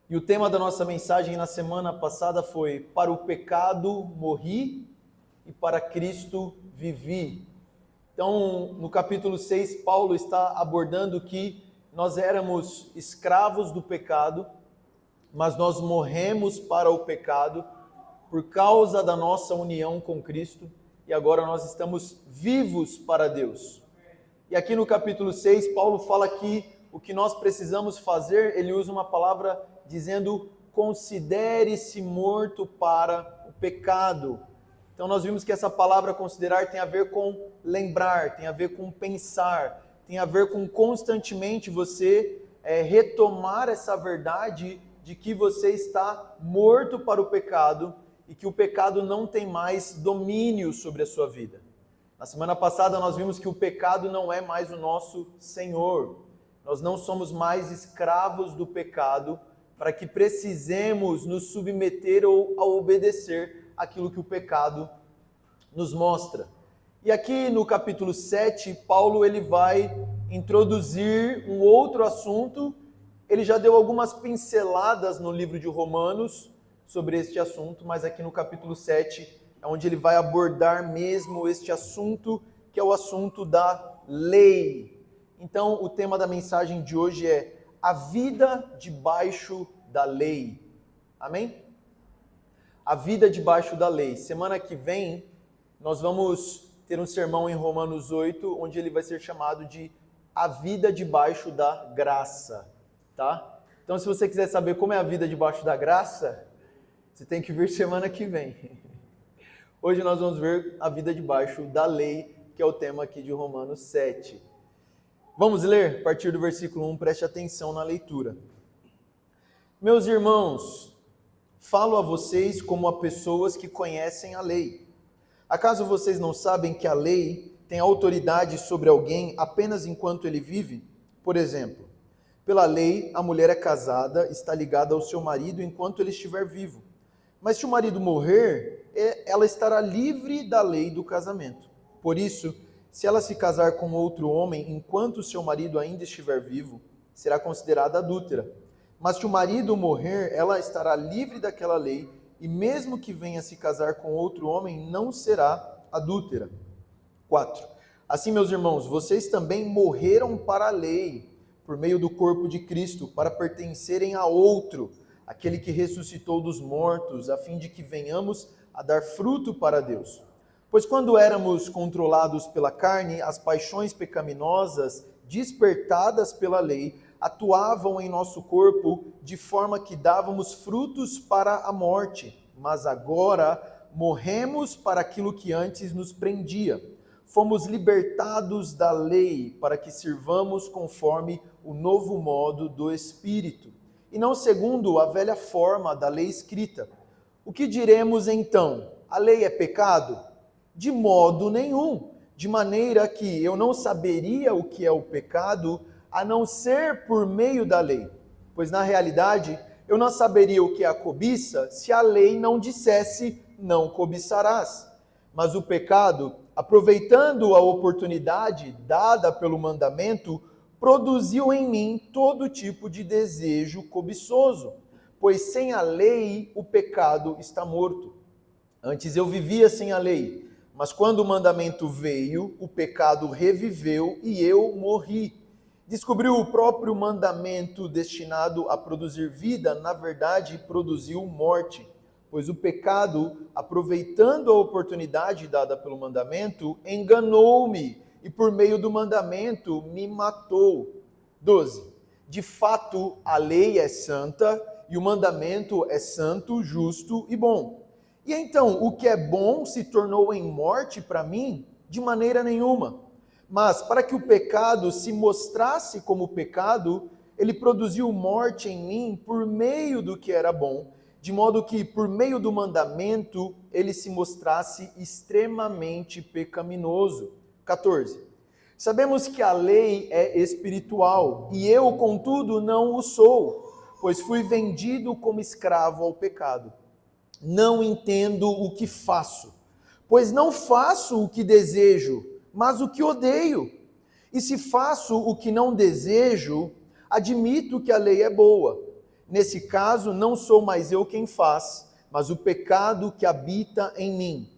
E o tema da nossa mensagem na semana passada foi: para o pecado morri e para Cristo vivi. Então, no capítulo 6, Paulo está abordando que nós éramos escravos do pecado, mas nós morremos para o pecado por causa da nossa união com Cristo e agora nós estamos vivos para Deus. E aqui no capítulo 6, Paulo fala que o que nós precisamos fazer, ele usa uma palavra dizendo: considere-se morto para o pecado. Então nós vimos que essa palavra considerar tem a ver com lembrar, tem a ver com pensar, tem a ver com constantemente você retomar essa verdade de que você está morto para o pecado e que o pecado não tem mais domínio sobre a sua vida. Na semana passada nós vimos que o pecado não é mais o nosso Senhor. Nós não somos mais escravos do pecado para que precisemos nos submeter ou a obedecer aquilo que o pecado nos mostra. E aqui no capítulo 7, Paulo ele vai introduzir um outro assunto. Ele já deu algumas pinceladas no livro de Romanos sobre este assunto, mas aqui no capítulo 7 é onde ele vai abordar mesmo este assunto, que é o assunto da lei. Então, o tema da mensagem de hoje é a vida debaixo da lei. Amém? A vida debaixo da lei. Semana que vem, nós vamos ter um sermão em Romanos 8, onde ele vai ser chamado de a vida debaixo da graça, tá? Então, se você quiser saber como é a vida debaixo da graça, você tem que vir semana que vem. Hoje nós vamos ver a vida debaixo da lei, que é o tema aqui de Romanos 7. Vamos ler a partir do versículo 1, preste atenção na leitura. Meus irmãos, falo a vocês como a pessoas que conhecem a lei. Acaso vocês não sabem que a lei tem autoridade sobre alguém apenas enquanto ele vive? Por exemplo, pela lei, a mulher é casada, está ligada ao seu marido enquanto ele estiver vivo. Mas se o marido morrer, ela estará livre da lei do casamento. Por isso, se ela se casar com outro homem enquanto seu marido ainda estiver vivo, será considerada adúltera. Mas se o marido morrer, ela estará livre daquela lei, e mesmo que venha se casar com outro homem, não será adúltera. 4. Assim, meus irmãos, vocês também morreram para a lei, por meio do corpo de Cristo, para pertencerem a outro, aquele que ressuscitou dos mortos, a fim de que venhamos a dar fruto para Deus. Pois quando éramos controlados pela carne, as paixões pecaminosas, despertadas pela lei, atuavam em nosso corpo de forma que dávamos frutos para a morte. Mas agora morremos para aquilo que antes nos prendia. Fomos libertados da lei para que sirvamos conforme o novo modo do Espírito, e não segundo a velha forma da lei escrita. O que diremos então? A lei é pecado? De modo nenhum, de maneira que eu não saberia o que é o pecado, a não ser por meio da lei. Pois na realidade, eu não saberia o que é a cobiça, se a lei não dissesse, não cobiçarás. Mas o pecado, aproveitando a oportunidade dada pelo mandamento, produziu em mim todo tipo de desejo cobiçoso, pois sem a lei o pecado está morto. Antes eu vivia sem a lei, mas quando o mandamento veio, o pecado reviveu e eu morri. Descobriu o próprio mandamento destinado a produzir vida, na verdade produziu morte, pois o pecado, aproveitando a oportunidade dada pelo mandamento, enganou-me e por meio do mandamento me matou. 12. De fato, a lei é santa e o mandamento é santo, justo e bom. E então, o que é bom se tornou em morte para mim? De maneira nenhuma. Mas para que o pecado se mostrasse como pecado, ele produziu morte em mim por meio do que era bom, de modo que por meio do mandamento ele se mostrasse extremamente pecaminoso. 14. Sabemos que a lei é espiritual, e eu, contudo, não o sou, pois fui vendido como escravo ao pecado. Não entendo o que faço, pois não faço o que desejo, mas o que odeio. E se faço o que não desejo, admito que a lei é boa. Nesse caso, não sou mais eu quem faz, mas o pecado que habita em mim.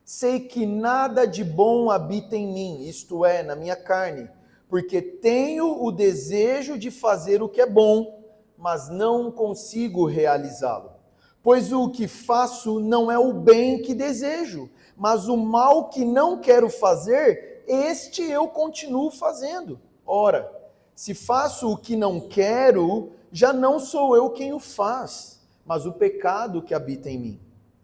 Sei que nada de bom habita em mim, isto é, na minha carne, porque tenho o desejo de fazer o que é bom, mas não consigo realizá-lo. Pois o que faço não é o bem que desejo, mas o mal que não quero fazer, este eu continuo fazendo. Ora, se faço o que não quero, já não sou eu quem o faz, mas o pecado que habita em mim.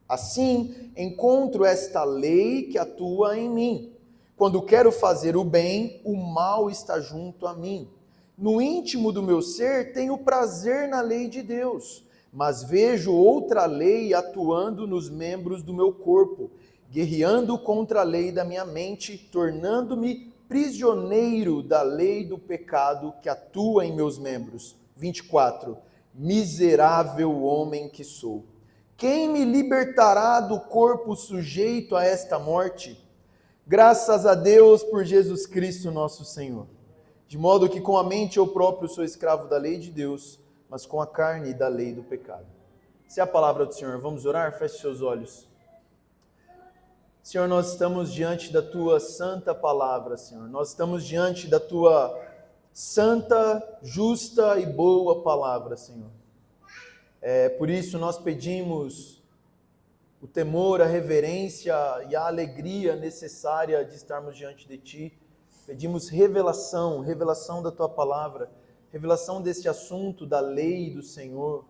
Assim, encontro esta lei que atua em mim. Quando quero fazer o bem, o mal está junto a mim. No íntimo do meu ser, tenho prazer na lei de Deus, mas vejo outra lei atuando nos membros do meu corpo, guerreando contra a lei da minha mente, tornando-me prisioneiro da lei do pecado que atua em meus membros. 24. Miserável homem que sou. Quem me libertará do corpo sujeito a esta morte? Graças a Deus por Jesus Cristo nosso Senhor. De modo que com a mente eu próprio sou escravo da lei de Deus, mas com a carne da lei do pecado. Essa é a palavra do Senhor. Vamos orar? Feche seus olhos. Senhor, nós estamos diante da Tua santa palavra, Senhor. Nós estamos diante da Tua santa, justa e boa palavra, Senhor. Por isso nós pedimos o temor, a reverência e a alegria necessária de estarmos diante de Ti. Pedimos revelação da Tua palavra, revelação deste assunto da lei do Senhor,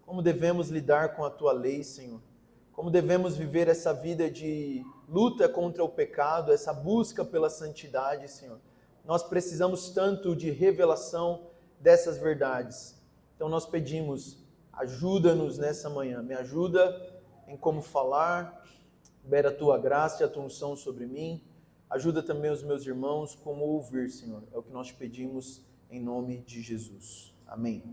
como devemos lidar com a Tua lei, Senhor, como devemos viver essa vida de luta contra o pecado, essa busca pela santidade, Senhor. Nós precisamos tanto de revelação dessas verdades. Então nós pedimos, ajuda-nos nessa manhã, me ajuda em como falar, libera a Tua graça e a Tua unção sobre mim, ajuda também os meus irmãos como ouvir, Senhor. É o que nós te pedimos em nome de Jesus. Amém.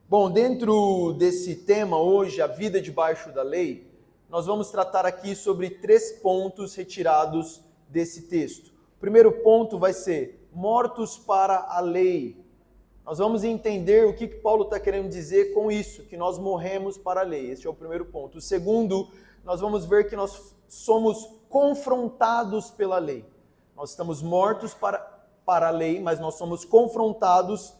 Bom, dentro desse tema hoje, a vida debaixo da lei, nós vamos tratar aqui sobre 3 pontos retirados desse texto. O primeiro ponto vai ser mortos para a lei. Nós vamos entender o que Paulo está querendo dizer com isso, que nós morremos para a lei. Este é o primeiro ponto. O segundo, nós vamos ver que nós somos confrontados pela lei. Nós estamos mortos para a lei, mas nós somos confrontados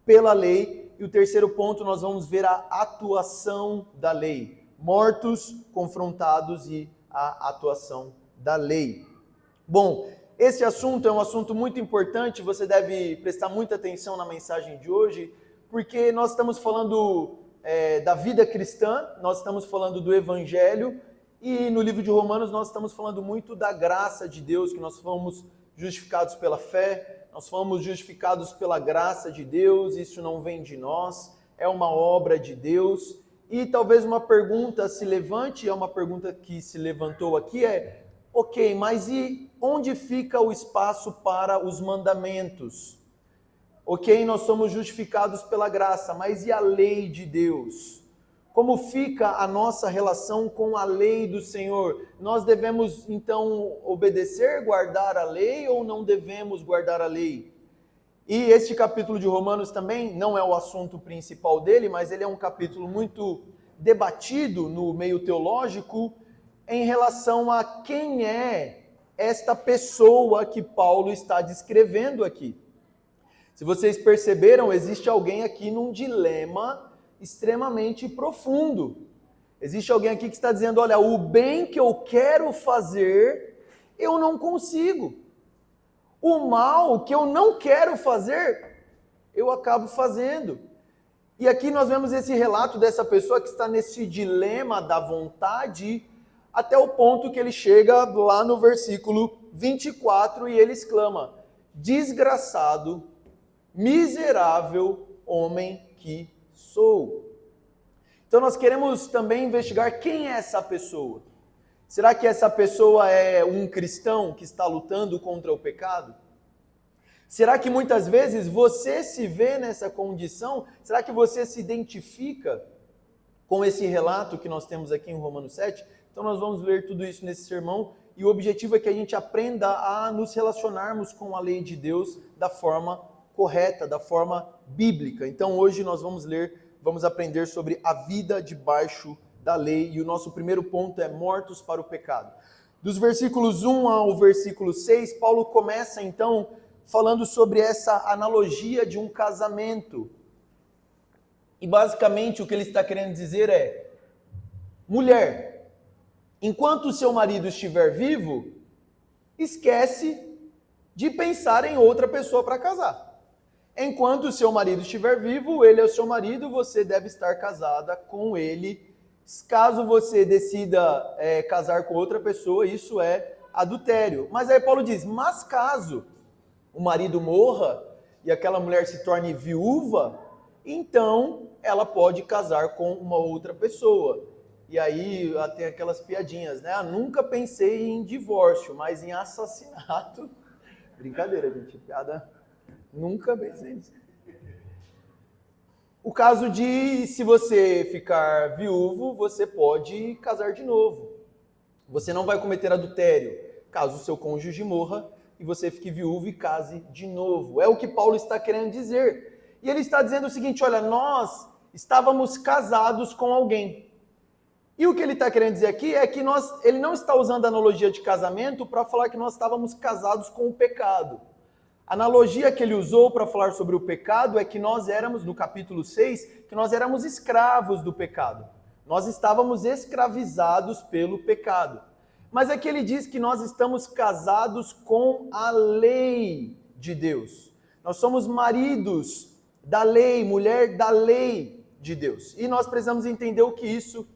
pela lei. E o terceiro ponto, nós vamos ver a atuação da lei. Mortos, confrontados e a atuação da lei. Bom, esse assunto é um assunto muito importante, você deve prestar muita atenção na mensagem de hoje, porque nós estamos falando da vida cristã, nós estamos falando do Evangelho, e no livro de Romanos nós estamos falando muito da graça de Deus, que nós fomos justificados pela fé, nós fomos justificados pela graça de Deus, isso não vem de nós, é uma obra de Deus. E talvez uma pergunta se levante, é uma pergunta que se levantou aqui, ok, mas e onde fica o espaço para os mandamentos? Ok, nós somos justificados pela graça, mas e a lei de Deus? Como fica a nossa relação com a lei do Senhor? Nós devemos, então, obedecer, guardar a lei ou não devemos guardar a lei? E este capítulo de Romanos também não é o assunto principal dele, mas ele é um capítulo muito debatido no meio teológico em relação a quem é esta pessoa que Paulo está descrevendo aqui. Se vocês perceberam, existe alguém aqui num dilema extremamente profundo. Existe alguém aqui que está dizendo, olha, o bem que eu quero fazer, eu não consigo. O mal que eu não quero fazer, eu acabo fazendo. E aqui nós vemos esse relato dessa pessoa que está nesse dilema da vontade, até o ponto que ele chega lá no versículo 24 e ele exclama, desgraçado, miserável homem que sou. Então nós queremos também investigar quem é essa pessoa. Será que essa pessoa é um cristão que está lutando contra o pecado? Será que muitas vezes você se vê nessa condição? Será que você se identifica com esse relato que nós temos aqui em Romanos 7? Então nós vamos ler tudo isso nesse sermão e o objetivo é que a gente aprenda a nos relacionarmos com a lei de Deus da forma correta, da forma bíblica. Então hoje nós vamos ler vamos aprender sobre a vida debaixo da lei, e o nosso primeiro ponto é mortos para o pecado. Dos versículos 1 ao versículo 6, Paulo começa então falando sobre essa analogia de um casamento. E basicamente o que ele está querendo dizer é: mulher, enquanto o seu marido estiver vivo, esquece de pensar em outra pessoa para casar. Enquanto o seu marido estiver vivo, ele é o seu marido, você deve estar casada com ele. Caso você decida casar com outra pessoa, isso é adultério. Mas aí Paulo diz, mas caso o marido morra e aquela mulher se torne viúva, então ela pode casar com uma outra pessoa. E aí tem aquelas piadinhas, né? Nunca pensei em divórcio, mas em assassinato... Brincadeira, gente, piada... Nunca pensei nisso. O caso de, se você ficar viúvo, você pode casar de novo. Você não vai cometer adultério, caso o seu cônjuge morra e você fique viúvo e case de novo. É o que Paulo está querendo dizer. E ele está dizendo o seguinte, olha, nós estávamos casados com alguém. E o que ele está querendo dizer aqui é que ele não está usando a analogia de casamento para falar que nós estávamos casados com o pecado. A analogia que ele usou para falar sobre o pecado é que nós éramos, no capítulo 6, que nós éramos escravos do pecado. Nós estávamos escravizados pelo pecado. Mas aqui ele diz que nós estamos casados com a lei de Deus. Nós somos maridos da lei, mulher da lei de Deus. E nós precisamos entender o que isso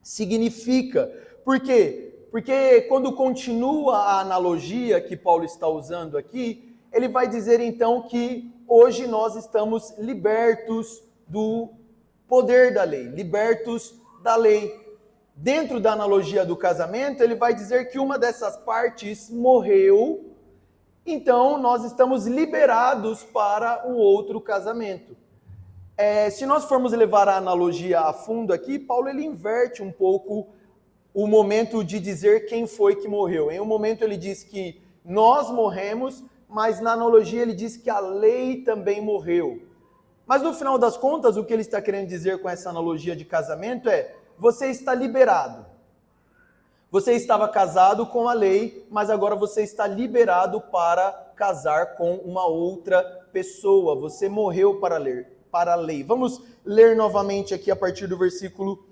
significa. Por quê? Porque quando continua a analogia que Paulo está usando aqui, ele vai dizer então que hoje nós estamos libertos do poder da lei, libertos da lei. Dentro da analogia do casamento, ele vai dizer que uma dessas partes morreu, então nós estamos liberados para um outro casamento. Se nós formos levar a analogia a fundo aqui, Paulo ele inverte um pouco o momento de dizer quem foi que morreu. Em um momento ele diz que nós morremos, mas na analogia ele diz que a lei também morreu. Mas no final das contas, o que ele está querendo dizer com essa analogia de casamento é, você está liberado. Você estava casado com a lei, mas agora você está liberado para casar com uma outra pessoa. Você morreu para a lei. Vamos ler novamente aqui a partir do versículo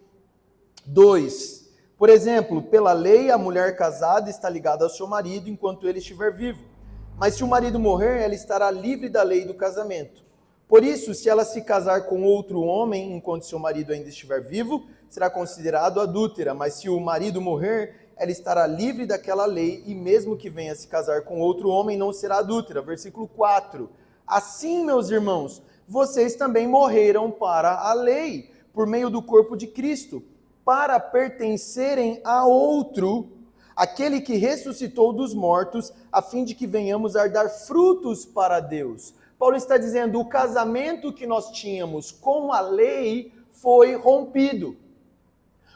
2. Por exemplo, pela lei, a mulher casada está ligada ao seu marido enquanto ele estiver vivo. Mas se o marido morrer, ela estará livre da lei do casamento. Por isso, se ela se casar com outro homem enquanto seu marido ainda estiver vivo, será considerado adúltera. Mas se o marido morrer, ela estará livre daquela lei, e mesmo que venha se casar com outro homem, não será adúltera. Versículo 4. Assim, meus irmãos, vocês também morreram para a lei, por meio do corpo de Cristo, para pertencerem a outro, aquele que ressuscitou dos mortos, a fim de que venhamos a dar frutos para Deus. Paulo está dizendo, o casamento que nós tínhamos com a lei foi rompido.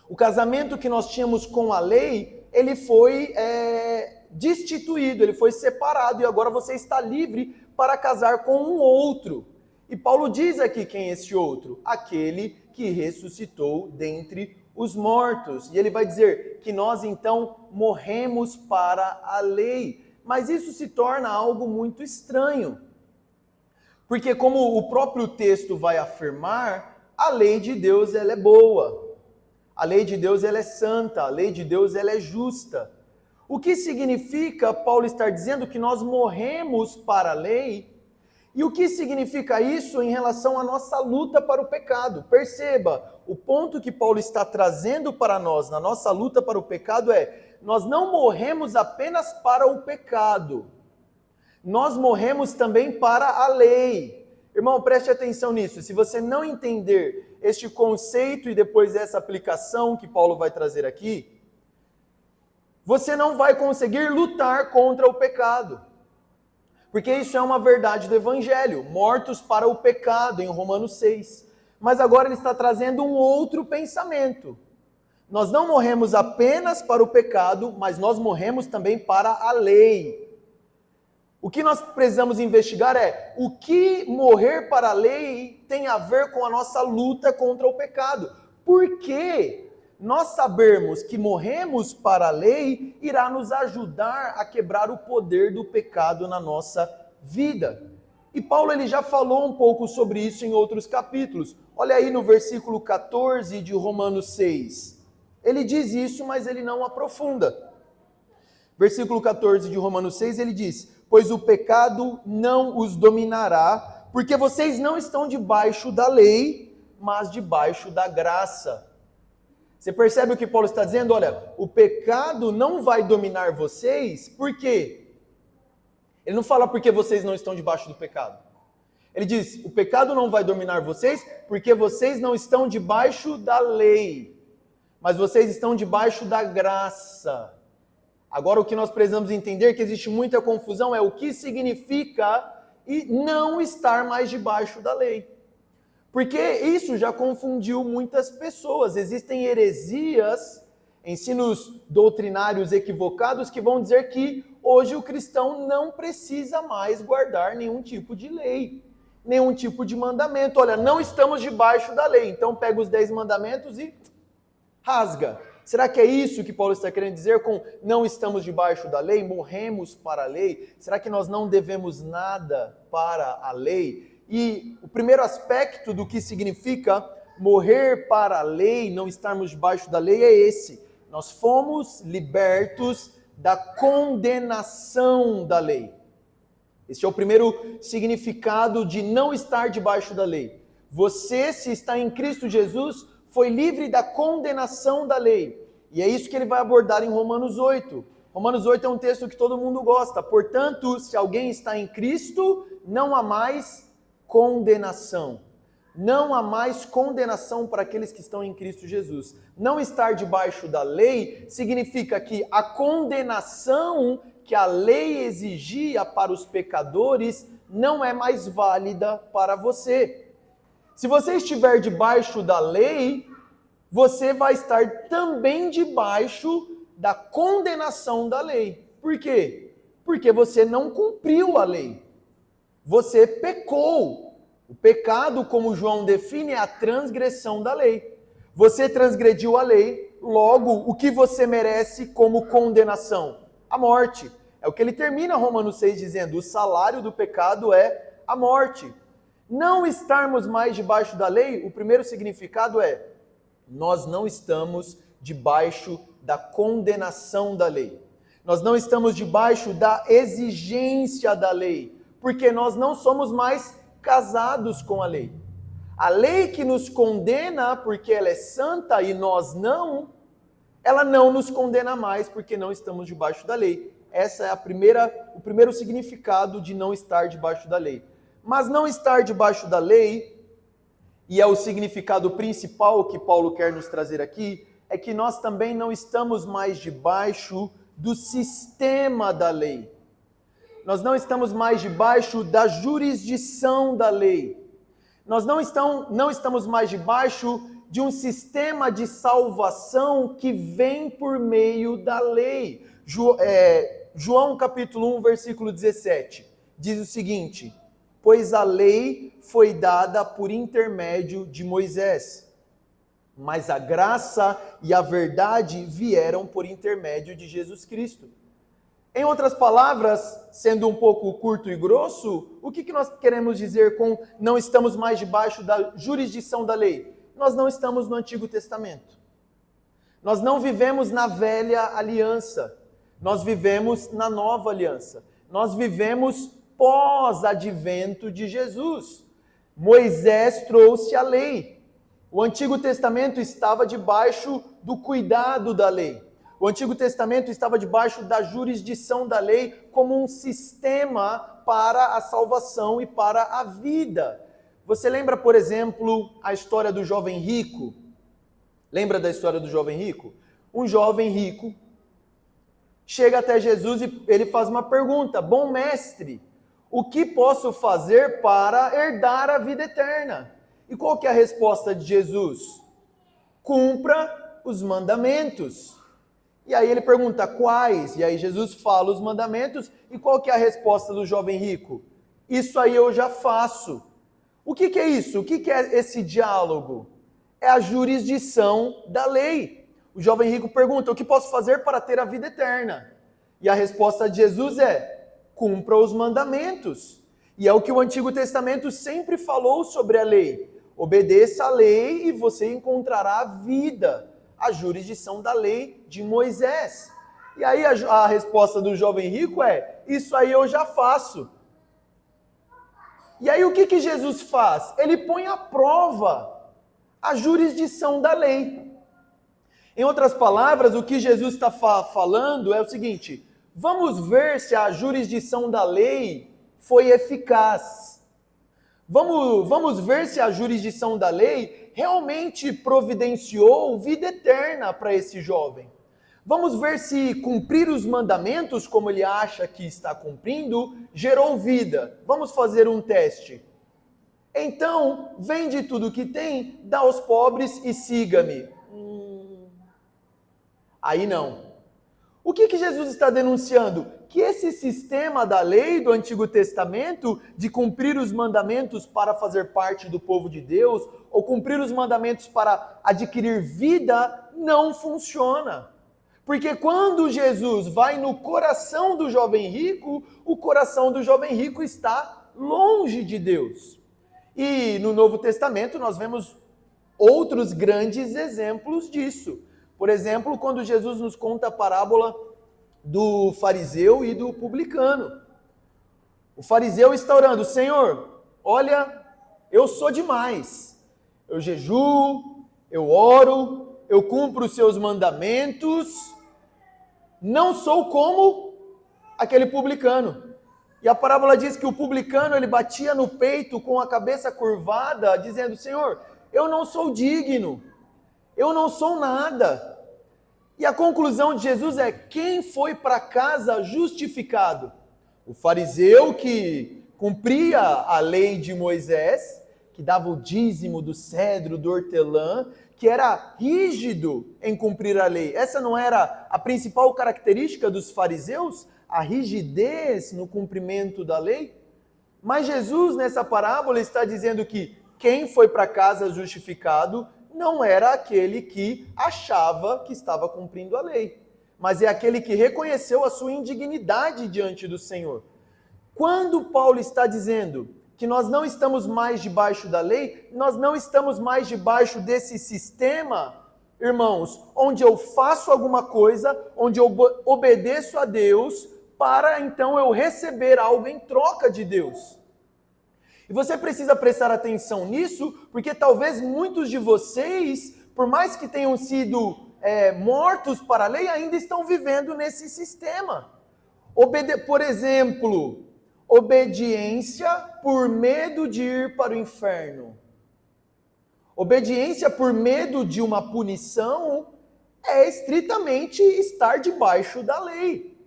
O casamento que nós tínhamos com a lei, ele foi destituído, ele foi separado, e agora você está livre para casar com um outro. E Paulo diz aqui quem é esse outro? Aquele que ressuscitou dentre os mortos. E ele vai dizer que nós então morremos para a lei. Mas isso se torna algo muito estranho. Porque como o próprio texto vai afirmar, a lei de Deus ela é boa. A lei de Deus ela é santa, a lei de Deus ela é justa. O que significa Paulo estar dizendo que nós morremos para a lei? E o que significa isso em relação à nossa luta para o pecado? Perceba, o ponto que Paulo está trazendo para nós na nossa luta para o pecado é, nós não morremos apenas para o pecado, nós morremos também para a lei. Irmão, preste atenção nisso, se você não entender este conceito e depois essa aplicação que Paulo vai trazer aqui, você não vai conseguir lutar contra o pecado. Porque isso é uma verdade do Evangelho, mortos para o pecado, em Romanos 6. Mas agora ele está trazendo um outro pensamento. Nós não morremos apenas para o pecado, mas nós morremos também para a lei. O que nós precisamos investigar é o que morrer para a lei tem a ver com a nossa luta contra o pecado. Por que nós sabermos que morremos para a lei irá nos ajudar a quebrar o poder do pecado na nossa vida? E Paulo ele já falou um pouco sobre isso em outros capítulos. Olha aí no versículo 14 de Romanos 6. Ele diz isso, mas ele não aprofunda. Versículo 14 de Romanos 6, ele diz: pois o pecado não os dominará, porque vocês não estão debaixo da lei, mas debaixo da graça. Você percebe o que Paulo está dizendo? Olha, o pecado não vai dominar vocês, por quê? Ele não fala porque vocês não estão debaixo do pecado. Ele diz, o pecado não vai dominar vocês porque vocês não estão debaixo da lei, mas vocês estão debaixo da graça. Agora o que nós precisamos entender, que existe muita confusão, é o que significa e não estar mais debaixo da lei. Porque isso já confundiu muitas pessoas. Existem heresias, ensinos doutrinários equivocados que vão dizer que hoje o cristão não precisa mais guardar nenhum tipo de lei, nenhum tipo de mandamento. Olha, não estamos debaixo da lei, então pega os 10 mandamentos e rasga. Será que é isso que Paulo está querendo dizer com não estamos debaixo da lei, morremos para a lei? Será que nós não devemos nada para a lei? E o primeiro aspecto do que significa morrer para a lei, não estarmos debaixo da lei, é esse. Nós fomos libertos da condenação da lei. Este é o primeiro significado de não estar debaixo da lei. Você, se está em Cristo Jesus, foi livre da condenação da lei. E é isso que ele vai abordar em Romanos 8. Romanos 8 é um texto que todo mundo gosta. Portanto, se alguém está em Cristo, não há mais condenação. Não há mais condenação para aqueles que estão em Cristo Jesus. Não estar debaixo da lei significa que a condenação que a lei exigia para os pecadores não é mais válida para você. Se você estiver debaixo da lei, você vai estar também debaixo da condenação da lei. Por quê? Porque você não cumpriu a lei. Você pecou. O pecado, como João define, é a transgressão da lei. Você transgrediu a lei, logo, o que você merece como condenação? A morte. É o que ele termina Romanos 6 dizendo, o salário do pecado é a morte. Não estarmos mais debaixo da lei, o primeiro significado é, nós não estamos debaixo da condenação da lei. Nós não estamos debaixo da exigência da lei, porque nós não somos mais casados com a lei. A lei que nos condena, porque ela é santa e nós não, ela não nos condena mais, porque não estamos debaixo da lei. Essa é o primeiro significado de não estar debaixo da lei. Mas não estar debaixo da lei, e é o significado principal que Paulo quer nos trazer aqui, é que nós também não estamos mais debaixo do sistema da lei. Nós não estamos mais debaixo da jurisdição da lei. Nós não estamos mais debaixo de um sistema de salvação que vem por meio da lei. João capítulo 1, versículo 17, diz o seguinte, pois a lei foi dada por intermédio de Moisés, mas a graça e a verdade vieram por intermédio de Jesus Cristo. Em outras palavras, sendo um pouco curto e grosso, o que nós queremos dizer com não estamos mais debaixo da jurisdição da lei? Nós não estamos no Antigo Testamento. Nós não vivemos na velha aliança. Nós vivemos na nova aliança. Nós vivemos pós-advento de Jesus. Moisés trouxe a lei. O Antigo Testamento estava debaixo do cuidado da lei. O Antigo Testamento estava debaixo da jurisdição da lei como um sistema para a salvação e para a vida. Você lembra, por exemplo, a história do jovem rico? Lembra da história do jovem rico? Um jovem rico chega até Jesus e ele faz uma pergunta: bom mestre, o que posso fazer para herdar a vida eterna? E qual que é a resposta de Jesus? Cumpra os mandamentos. E aí ele pergunta, quais? E aí Jesus fala os mandamentos, e qual que é a resposta do jovem rico? Isso aí eu já faço. O que é isso? O que é esse diálogo? É a jurisdição da lei. O jovem rico pergunta, o que posso fazer para ter a vida eterna? E a resposta de Jesus é, cumpra os mandamentos. E é o que o Antigo Testamento sempre falou sobre a lei. Obedeça a lei e você encontrará a vida, a jurisdição da lei de Moisés. E aí a resposta do jovem rico é, isso aí eu já faço. E aí o que Jesus faz? Ele põe à prova a jurisdição da lei. Em outras palavras, o que Jesus está falando é o seguinte, vamos ver se a jurisdição da lei foi eficaz. Vamos ver se a jurisdição da lei realmente providenciou vida eterna para esse jovem. Vamos ver se cumprir os mandamentos, como ele acha que está cumprindo, gerou vida. Vamos fazer um teste. Então, vende tudo que tem, dá aos pobres e siga-me. Aí não. O que Jesus está denunciando? Que esse sistema da lei do Antigo Testamento, de cumprir os mandamentos para fazer parte do povo de Deus, ou cumprir os mandamentos para adquirir vida, não funciona. Porque quando Jesus vai no coração do jovem rico, o coração do jovem rico está longe de Deus. E no Novo Testamento nós vemos outros grandes exemplos disso. Por exemplo, quando Jesus nos conta a parábola do fariseu e do publicano. O fariseu está orando, Senhor, olha, eu sou demais. Eu jejuo, eu oro, eu cumpro os seus mandamentos, não sou como aquele publicano. E a parábola diz que o publicano, ele batia no peito com a cabeça curvada, dizendo, Senhor, eu não sou digno, eu não sou nada. E a conclusão de Jesus é, quem foi para casa justificado? O fariseu que cumpria a lei de Moisés, que dava o dízimo do cedro, do hortelã, que era rígido em cumprir a lei. Essa não era a principal característica dos fariseus? A rigidez no cumprimento da lei? Mas Jesus, nessa parábola, está dizendo que quem foi para casa justificado não era aquele que achava que estava cumprindo a lei, mas é aquele que reconheceu a sua indignidade diante do Senhor. Quando Paulo está dizendo que nós não estamos mais debaixo da lei, nós não estamos mais debaixo desse sistema, irmãos, onde eu faço alguma coisa, onde eu obedeço a Deus, para então eu receber algo em troca de Deus. E você precisa prestar atenção nisso, porque talvez muitos de vocês, por mais que tenham sido mortos para a lei, ainda estão vivendo nesse sistema. Por exemplo, obediência por medo de ir para o inferno. Obediência por medo de uma punição é estritamente estar debaixo da lei.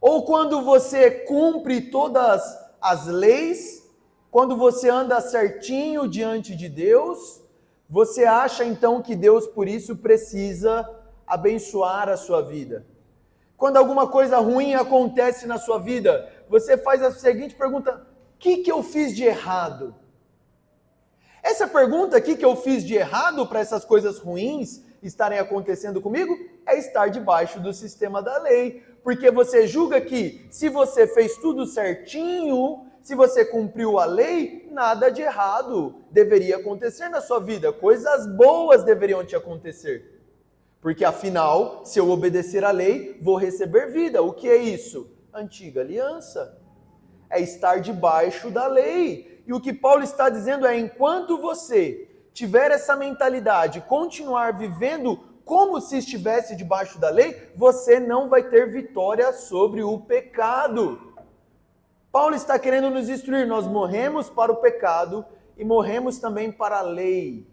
Ou quando você cumpre todas as leis, quando você anda certinho diante de Deus, você acha então que Deus por isso precisa abençoar a sua vida. Quando alguma coisa ruim acontece na sua vida, você faz a seguinte pergunta, o que eu fiz de errado? Essa pergunta, o que eu fiz de errado para essas coisas ruins estarem acontecendo comigo, é estar debaixo do sistema da lei. Porque você julga que se você fez tudo certinho, se você cumpriu a lei, nada de errado deveria acontecer na sua vida. Coisas boas deveriam te acontecer. Porque afinal, se eu obedecer à lei, vou receber vida. O que é isso? Antiga aliança. É estar debaixo da lei. E o que Paulo está dizendo é, enquanto você tiver essa mentalidade, continuar vivendo como se estivesse debaixo da lei, você não vai ter vitória sobre o pecado. Paulo está querendo nos instruir, nós morremos para o pecado e morremos também para a lei.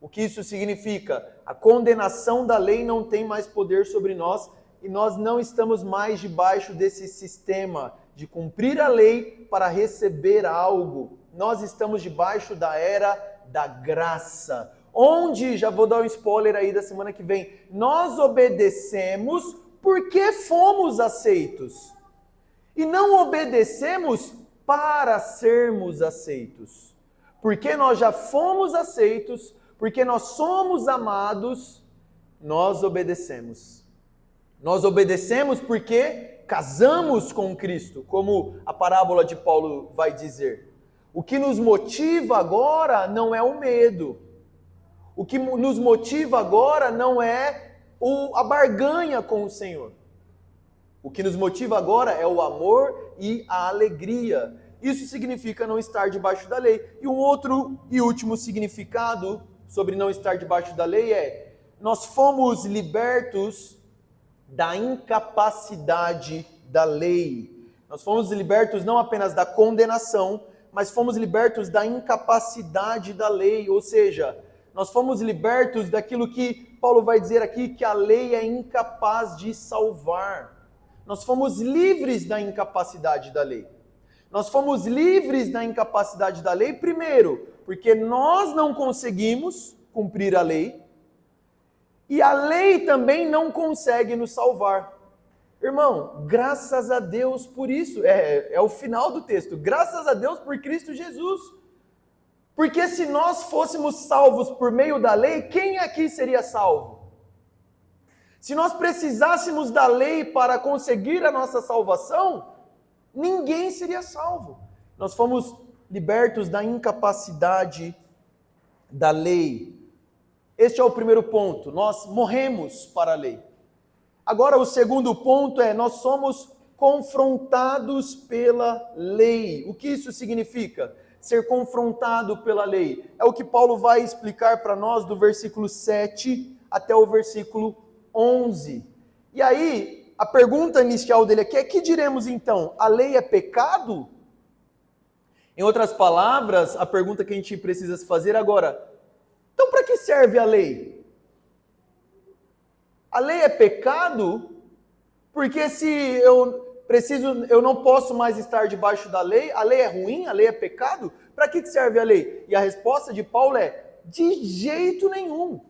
O que isso significa? A condenação da lei não tem mais poder sobre nós e nós não estamos mais debaixo desse sistema de cumprir a lei para receber algo. Nós estamos debaixo da era da graça, onde, já vou dar um spoiler aí da semana que vem, nós obedecemos porque fomos aceitos. E não obedecemos para sermos aceitos. Porque nós já fomos aceitos, porque nós somos amados, nós obedecemos. Nós obedecemos porque casamos com Cristo, como a parábola de Paulo vai dizer. O que nos motiva agora não é o medo. O que nos motiva agora não é a barganha com o Senhor. O que nos motiva agora é o amor e a alegria. Isso significa não estar debaixo da lei. E um outro e último significado sobre não estar debaixo da lei é: nós fomos libertos da incapacidade da lei. Nós fomos libertos não apenas da condenação, mas fomos libertos da incapacidade da lei. Ou seja, nós fomos libertos daquilo que Paulo vai dizer aqui, que a lei é incapaz de salvar. Nós fomos livres da incapacidade da lei. Nós fomos livres da incapacidade da lei, primeiro, porque nós não conseguimos cumprir a lei, e a lei também não consegue nos salvar. Irmão, graças a Deus por isso, é o final do texto, graças a Deus por Cristo Jesus. Porque se nós fôssemos salvos por meio da lei, quem aqui seria salvo? Se nós precisássemos da lei para conseguir a nossa salvação, ninguém seria salvo. Nós fomos libertos da incapacidade da lei. Este é o primeiro ponto, nós morremos para a lei. Agora o segundo ponto é, nós somos confrontados pela lei. O que isso significa? Ser confrontado pela lei. É o que Paulo vai explicar para nós do versículo 7 até o versículo 11. E aí, a pergunta inicial dele aqui é: que diremos então? A lei é pecado? Em outras palavras, a pergunta que a gente precisa se fazer agora: então para que serve a lei? A lei é pecado? Porque se eu não posso mais estar debaixo da lei, a lei é ruim, a lei é pecado? Para que serve a lei? E a resposta de Paulo é: de jeito nenhum.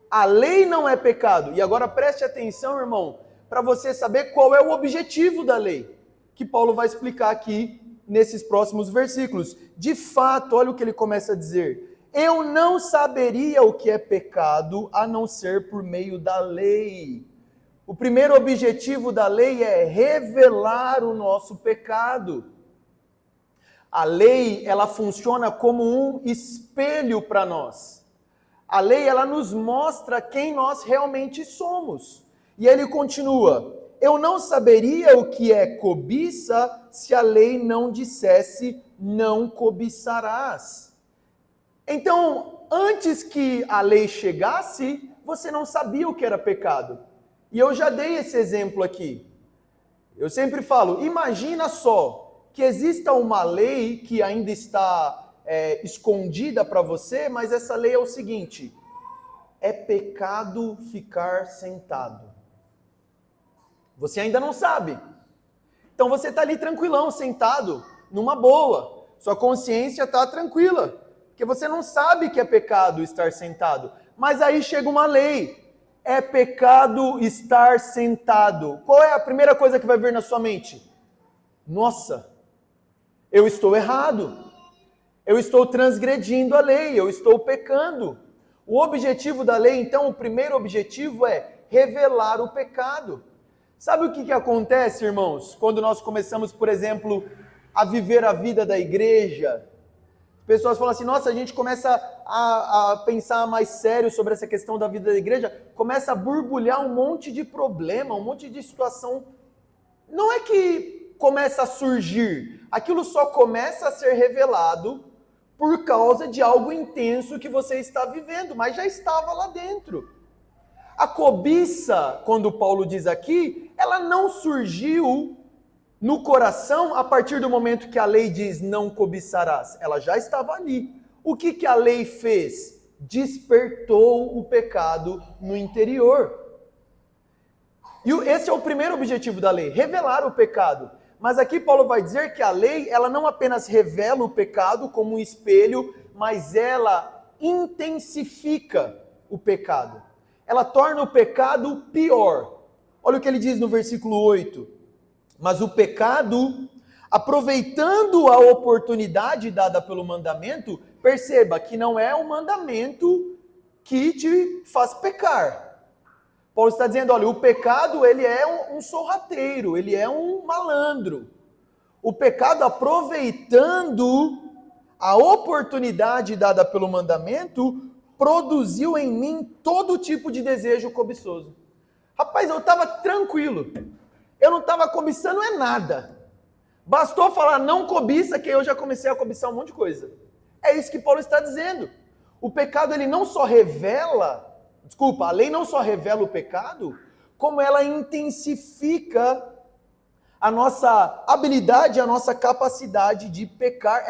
A lei não é pecado. E agora preste atenção, irmão, para você saber qual é o objetivo da lei, que Paulo vai explicar aqui nesses próximos versículos. De fato, olha o que ele começa a dizer: eu não saberia o que é pecado a não ser por meio da lei. O primeiro objetivo da lei é revelar o nosso pecado. A lei, ela funciona como um espelho para nós. A lei, ela nos mostra quem nós realmente somos. E ele continua: eu não saberia o que é cobiça se a lei não dissesse não cobiçarás. Então, antes que a lei chegasse, você não sabia o que era pecado. E eu já dei esse exemplo aqui. Eu sempre falo, imagina só que exista uma lei que ainda está escondida para você, mas essa lei é o seguinte: é pecado ficar sentado. Você ainda não sabe. Então você está ali tranquilão, sentado, numa boa. Sua consciência está tranquila, porque você não sabe que é pecado estar sentado. Mas aí chega uma lei. É pecado estar sentado. Qual é a primeira coisa que vai vir na sua mente? Nossa, eu estou errado. Eu estou transgredindo a lei, eu estou pecando. O objetivo da lei, então, o primeiro objetivo é revelar o pecado. Sabe o que acontece, irmãos, quando nós começamos, por exemplo, a viver a vida da igreja? Pessoas falam assim: nossa, a gente começa a pensar mais sério sobre essa questão da vida da igreja, começa a borbulhar um monte de problema, um monte de situação. Não é que começa a surgir, aquilo só começa a ser revelado por causa de algo intenso que você está vivendo, mas já estava lá dentro. A cobiça, quando Paulo diz aqui, ela não surgiu no coração a partir do momento que a lei diz não cobiçarás. Ela já estava ali. O que a lei fez? Despertou o pecado no interior. E esse é o primeiro objetivo da lei, revelar o pecado. Mas aqui Paulo vai dizer que a lei, ela não apenas revela o pecado como um espelho, mas ela intensifica o pecado. Ela torna o pecado pior. Olha o que ele diz no versículo 8. Mas o pecado, aproveitando a oportunidade dada pelo mandamento, perceba que não é o mandamento que te faz pecar. Paulo está dizendo, olha, o pecado ele é um sorrateiro, ele é um malandro. O pecado, aproveitando a oportunidade dada pelo mandamento, produziu em mim todo tipo de desejo cobiçoso. Rapaz, eu estava tranquilo. Eu não estava cobiçando nada. Bastou falar não cobiça que eu já comecei a cobiçar um monte de coisa. É isso que Paulo está dizendo. O pecado, ele não só revela, a lei não só revela o pecado, como ela intensifica a nossa habilidade, a nossa capacidade de pecar.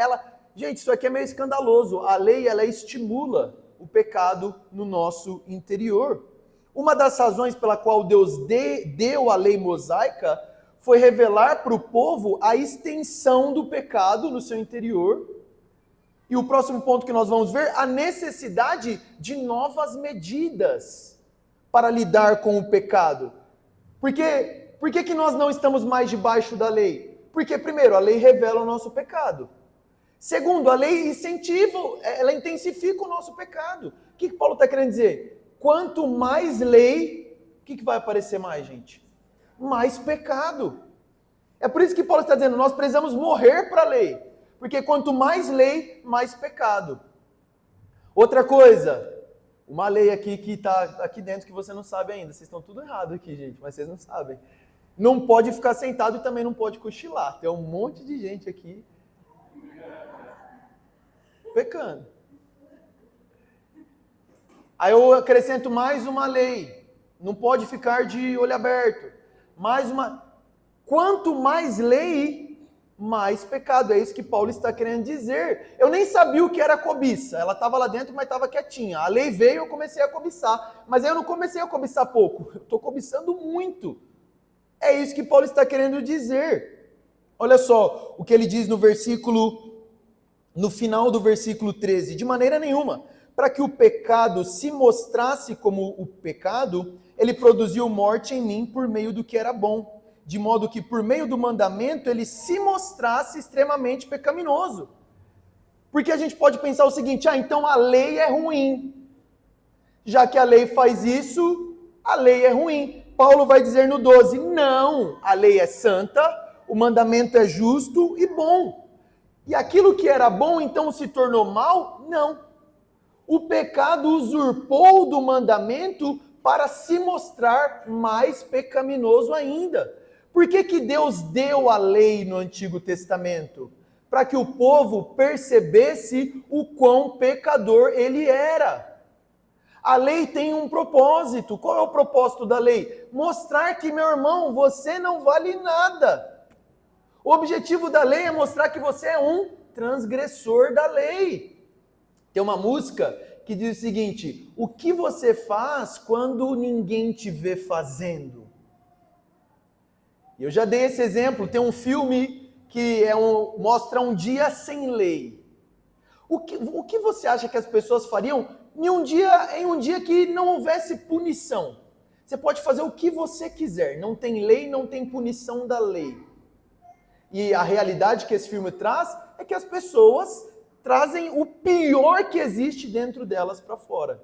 Gente, isso aqui é meio escandaloso. A lei, ela estimula o pecado no nosso interior. Uma das razões pela qual Deus deu a lei mosaica foi revelar para o povo a extensão do pecado no seu interior. E o próximo ponto que nós vamos ver, a necessidade de novas medidas para lidar com o pecado. Por que nós não estamos mais debaixo da lei? Porque, primeiro, a lei revela o nosso pecado. Segundo, a lei incentiva, ela intensifica o nosso pecado. O que Paulo está querendo dizer? Quanto mais lei, o que vai aparecer mais, gente? Mais pecado. É por isso que Paulo está dizendo, nós precisamos morrer para a lei. Porque quanto mais lei, mais pecado. Outra coisa, uma lei aqui que está aqui dentro que você não sabe ainda. Vocês estão tudo errado aqui, gente, mas vocês não sabem. Não pode ficar sentado e também não pode cochilar. Tem um monte de gente aqui pecando. Aí eu acrescento mais uma lei. Não pode ficar de olho aberto. Mais uma. Quanto mais lei, mais pecado. É isso que Paulo está querendo dizer. Eu nem sabia o que era cobiça. Ela estava lá dentro, mas estava quietinha. A lei veio e eu comecei a cobiçar. Mas aí eu não comecei a cobiçar pouco. Eu estou cobiçando muito. É isso que Paulo está querendo dizer. Olha só o que ele diz no final do versículo 13. De maneira nenhuma. Para que o pecado se mostrasse como o pecado, ele produziu morte em mim por meio do que era bom. De modo que por meio do mandamento ele se mostrasse extremamente pecaminoso. Porque a gente pode pensar o seguinte, então a lei é ruim. Já que a lei faz isso, a lei é ruim. Paulo vai dizer no 12, não, a lei é santa, o mandamento é justo e bom. E aquilo que era bom então se tornou mal? Não. O pecado usurpou do mandamento para se mostrar mais pecaminoso ainda. Por que Deus deu a lei no Antigo Testamento? Para que o povo percebesse o quão pecador ele era. A lei tem um propósito. Qual é o propósito da lei? Mostrar que, meu irmão, você não vale nada. O objetivo da lei é mostrar que você é um transgressor da lei. Tem uma música que diz o seguinte, o que você faz quando ninguém te vê fazendo? Eu já dei esse exemplo, tem um filme que mostra um dia sem lei. O que você acha que as pessoas fariam em um dia que não houvesse punição? Você pode fazer o que você quiser, não tem lei, não tem punição da lei. E a realidade que esse filme traz é que as pessoas trazem o pior que existe dentro delas para fora.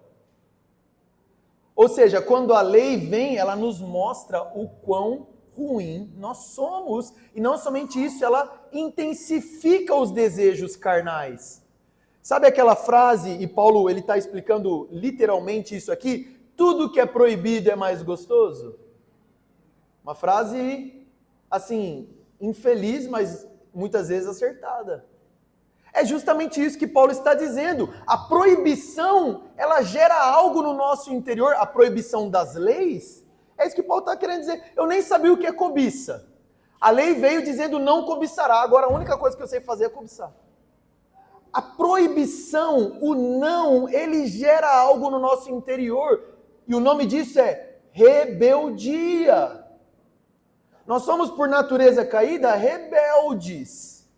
Ou seja, quando a lei vem, ela nos mostra o quão ruim nós somos. E não somente isso, ela intensifica os desejos carnais. Sabe aquela frase, e Paulo ele está explicando literalmente isso aqui, tudo que é proibido é mais gostoso? Uma frase, assim, infeliz, mas muitas vezes acertada. É justamente isso que Paulo está dizendo. A proibição, ela gera algo no nosso interior, a proibição das leis. É isso que Paulo está querendo dizer. Eu nem sabia o que é cobiça. A lei veio dizendo não cobiçará. Agora a única coisa que eu sei fazer é cobiçar. A proibição, o não, ele gera algo no nosso interior. E o nome disso é rebeldia. Nós somos, por natureza caída, rebeldes.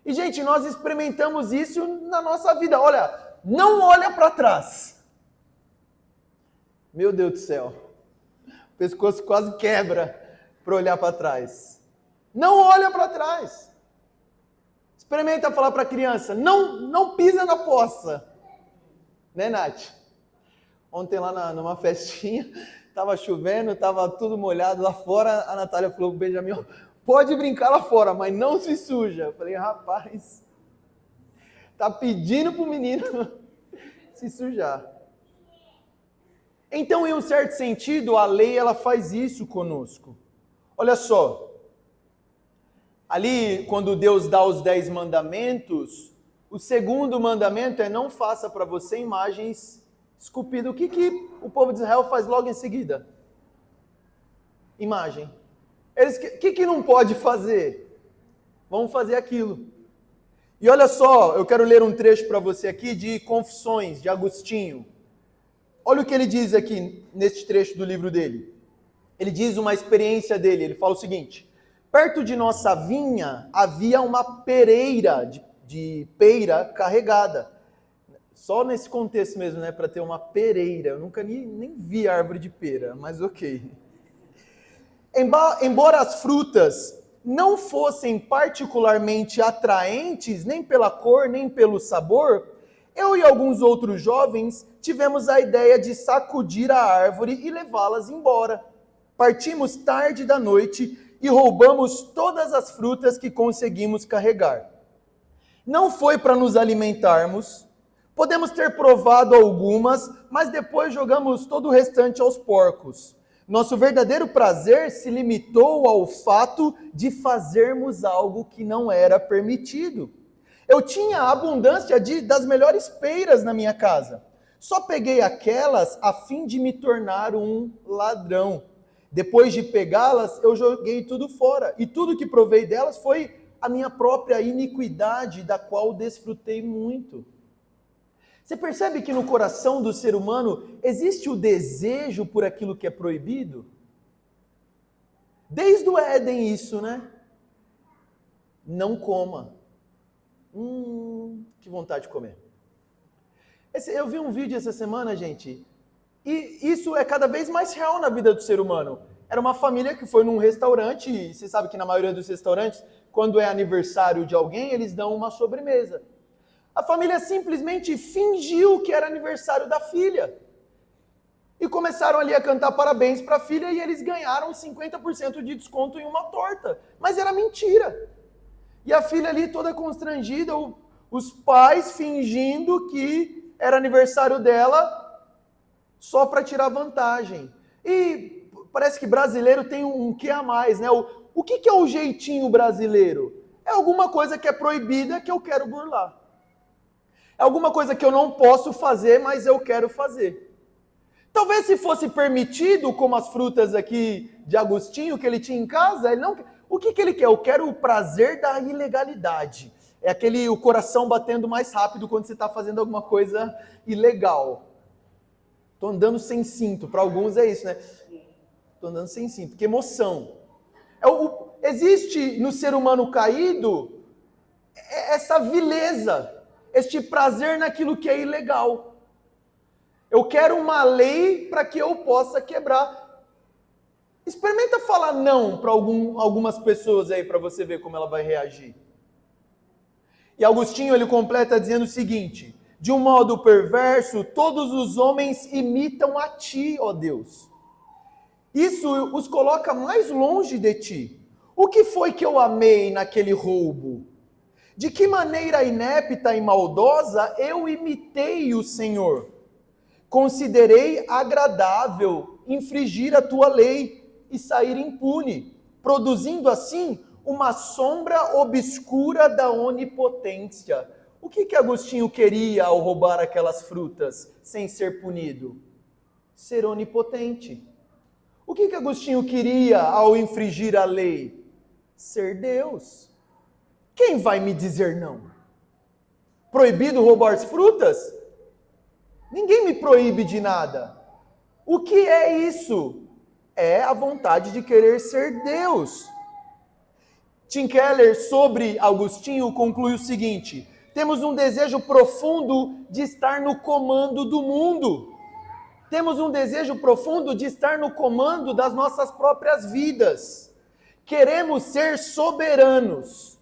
E, gente, nós experimentamos isso na nossa vida. Olha, não olha para trás. Meu Deus do céu. O pescoço quase quebra para olhar para trás. Não olha para trás. Experimenta falar para a criança, não pisa na poça. Né, Nath? Ontem lá numa festinha, estava chovendo, estava tudo molhado lá fora, a Natália falou, Benjamin, pode brincar lá fora, mas não se suja. Eu falei, rapaz, tá pedindo pro menino se sujar. Então, em um certo sentido, a lei ela faz isso conosco. Olha só, ali quando Deus dá os 10 mandamentos, o segundo mandamento é não faça para você imagens esculpidas. O que o povo de Israel faz logo em seguida? Imagem. O que não pode fazer? Vamos fazer aquilo. E olha só, eu quero ler um trecho para você aqui de Confissões, de Agostinho. Olha o que ele diz aqui, neste trecho do livro dele. Ele diz uma experiência dele, ele fala o seguinte, perto de nossa vinha havia uma pereira, de peira carregada. Só nesse contexto mesmo, né, para ter uma pereira. Eu nunca nem vi árvore de pera, mas ok. Embora as frutas não fossem particularmente atraentes, nem pela cor, nem pelo sabor, eu e alguns outros jovens tivemos a ideia de sacudir a árvore e levá-las embora. Partimos tarde da noite e roubamos todas as frutas que conseguimos carregar. Não foi para nos alimentarmos, podemos ter provado algumas, mas depois jogamos todo o restante aos porcos. Nosso verdadeiro prazer se limitou ao fato de fazermos algo que não era permitido. Eu tinha abundância das melhores peiras na minha casa. Só peguei aquelas a fim de me tornar um ladrão. Depois de pegá-las, eu joguei tudo fora. E tudo que provei delas foi a minha própria iniquidade, da qual desfrutei muito. Você percebe que no coração do ser humano existe o desejo por aquilo que é proibido? Desde o Éden isso, né? Não coma. Que vontade de comer. Eu vi um vídeo essa semana, gente, e isso é cada vez mais real na vida do ser humano. Era uma família que foi num restaurante, e você sabe que na maioria dos restaurantes, quando é aniversário de alguém, eles dão uma sobremesa. A família simplesmente fingiu que era aniversário da filha. E começaram ali a cantar parabéns para a filha e eles ganharam 50% de desconto em uma torta. Mas era mentira. E a filha ali toda constrangida, os pais fingindo que era aniversário dela só para tirar vantagem. E parece que brasileiro tem um quê a mais, né? O que é o jeitinho brasileiro? É alguma coisa que é proibida que eu quero burlar. É alguma coisa que eu não posso fazer, mas eu quero fazer. Talvez se fosse permitido, como as frutas aqui de Agostinho que ele tinha em casa, ele não... O que ele quer? Eu quero o prazer da ilegalidade. É o coração batendo mais rápido quando você está fazendo alguma coisa ilegal. Estou andando sem cinto. Para alguns é isso, né? Estou andando sem cinto. Que emoção. Existe no ser humano caído essa vileza, este prazer naquilo que é ilegal. Eu quero uma lei para que eu possa quebrar. Experimenta falar não para algumas pessoas aí para você ver como ela vai reagir. E Agostinho ele completa dizendo o seguinte: de um modo perverso, todos os homens imitam a ti, ó Deus. Isso os coloca mais longe de ti. O que foi que eu amei naquele roubo? De que maneira inepta e maldosa eu imitei o Senhor? Considerei agradável infringir a tua lei e sair impune, produzindo assim uma sombra obscura da onipotência. O que Agostinho queria ao roubar aquelas frutas sem ser punido? Ser onipotente. O que Agostinho queria ao infringir a lei? Ser Deus. Quem vai me dizer não? Proibido roubar as frutas? Ninguém me proíbe de nada. O que é isso? É a vontade de querer ser Deus. Tim Keller, sobre Agostinho, conclui o seguinte: Temos um desejo profundo de estar no comando do mundo. Temos um desejo profundo de estar no comando das nossas próprias vidas. Queremos ser soberanos.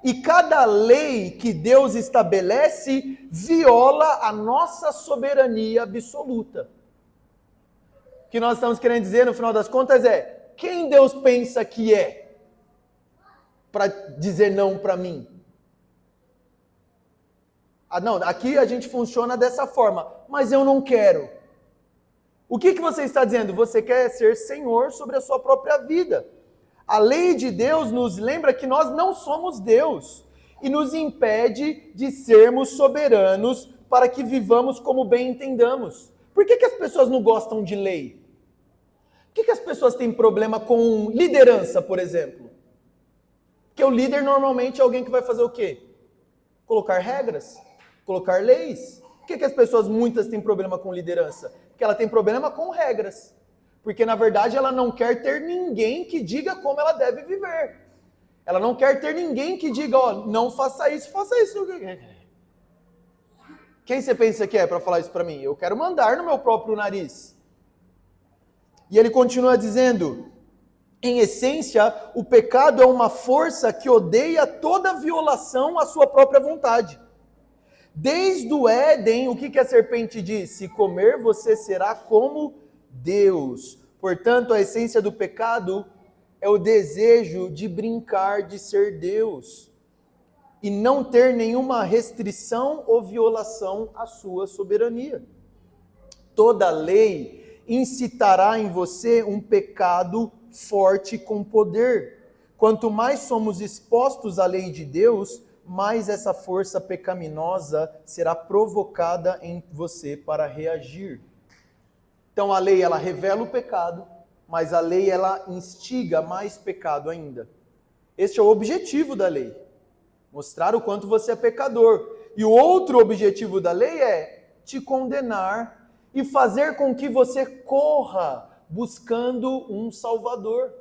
E cada lei que Deus estabelece viola a nossa soberania absoluta. O que nós estamos querendo dizer, no final das contas, é: quem Deus pensa que é para dizer não para mim? Não, aqui a gente funciona dessa forma, mas eu não quero. O que você está dizendo? Você quer ser senhor sobre a sua própria vida. A lei de Deus nos lembra que nós não somos Deus e nos impede de sermos soberanos para que vivamos como bem entendamos. Por que as pessoas não gostam de lei? Por que as pessoas têm problema com liderança, por exemplo? Porque o líder normalmente é alguém que vai fazer o quê? Colocar regras, colocar leis. Por que as pessoas, muitas, têm problema com liderança? Porque ela tem problema com regras. Porque, na verdade, ela não quer ter ninguém que diga como ela deve viver. Ela não quer ter ninguém que diga, não faça isso, faça isso. Quem você pensa que é para falar isso para mim? Eu quero mandar no meu próprio nariz. E ele continua dizendo, em essência, o pecado é uma força que odeia toda violação à sua própria vontade. Desde o Éden, o que a serpente diz? Se comer, você será como Deus. Portanto, a essência do pecado é o desejo de brincar de ser Deus e não ter nenhuma restrição ou violação à sua soberania. Toda lei incitará em você um pecado forte com poder. Quanto mais somos expostos à lei de Deus, mais essa força pecaminosa será provocada em você para reagir. Então a lei, ela revela o pecado, mas a lei, ela instiga mais pecado ainda. Este é o objetivo da lei, mostrar o quanto você é pecador. E o outro objetivo da lei é te condenar e fazer com que você corra buscando um Salvador.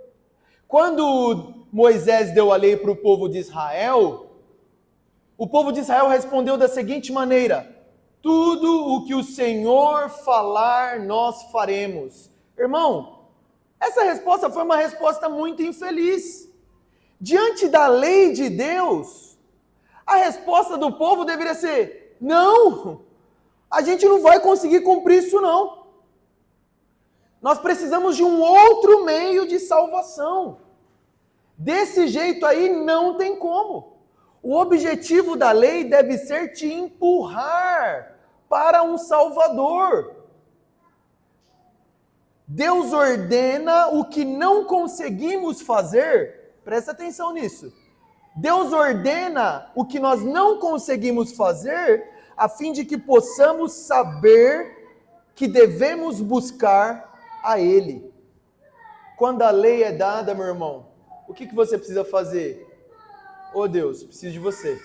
Quando Moisés deu a lei para o povo de Israel, o povo de Israel respondeu da seguinte maneira: tudo o que o Senhor falar, nós faremos. Irmão, essa resposta foi uma resposta muito infeliz. Diante da lei de Deus, a resposta do povo deveria ser: não, a gente não vai conseguir cumprir isso não. Nós precisamos de um outro meio de salvação. Desse jeito aí não tem como. O objetivo da lei deve ser te empurrar para um Salvador. Deus ordena o que não conseguimos fazer. Presta atenção nisso. Deus ordena o que nós não conseguimos fazer, a fim de que possamos saber que devemos buscar a Ele. Quando a lei é dada, meu irmão, o que você precisa fazer? Deus, preciso de você.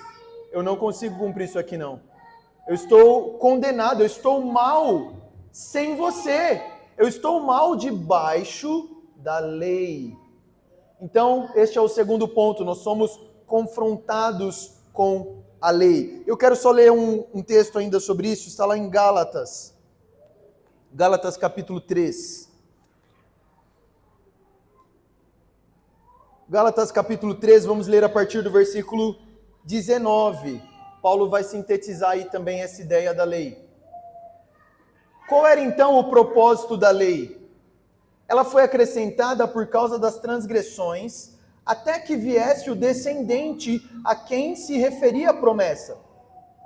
Eu não consigo cumprir isso aqui não. Eu estou condenado, eu estou mal sem você. Eu estou mal debaixo da lei. Então, este é o segundo ponto. Nós somos confrontados com a lei. Eu quero só ler um texto ainda sobre isso. Está lá em Gálatas. Gálatas capítulo 3. Gálatas capítulo 3, vamos ler a partir do versículo 19. Paulo vai sintetizar aí também essa ideia da lei. Qual era então o propósito da lei? Ela foi acrescentada por causa das transgressões, até que viesse o descendente a quem se referia a promessa,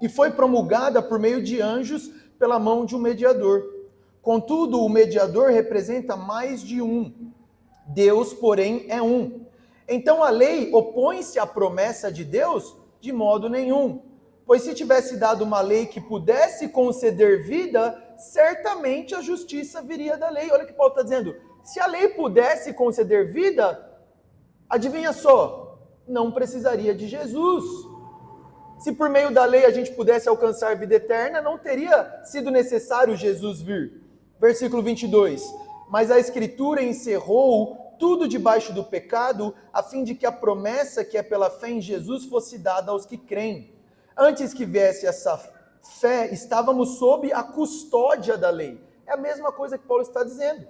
e foi promulgada por meio de anjos pela mão de um mediador. Contudo, o mediador representa mais de um. Deus, porém, é um. Então a lei opõe-se à promessa de Deus? De modo nenhum. Pois se tivesse dado uma lei que pudesse conceder vida, certamente a justiça viria da lei. Olha o que Paulo está dizendo. Se a lei pudesse conceder vida, adivinha só, não precisaria de Jesus. Se por meio da lei a gente pudesse alcançar vida eterna, não teria sido necessário Jesus vir. Versículo 22. Mas a Escritura encerrou tudo debaixo do pecado, a fim de que a promessa que é pela fé em Jesus fosse dada aos que creem. Antes que viesse essa fé, estávamos sob a custódia da lei. É a mesma coisa que Paulo está dizendo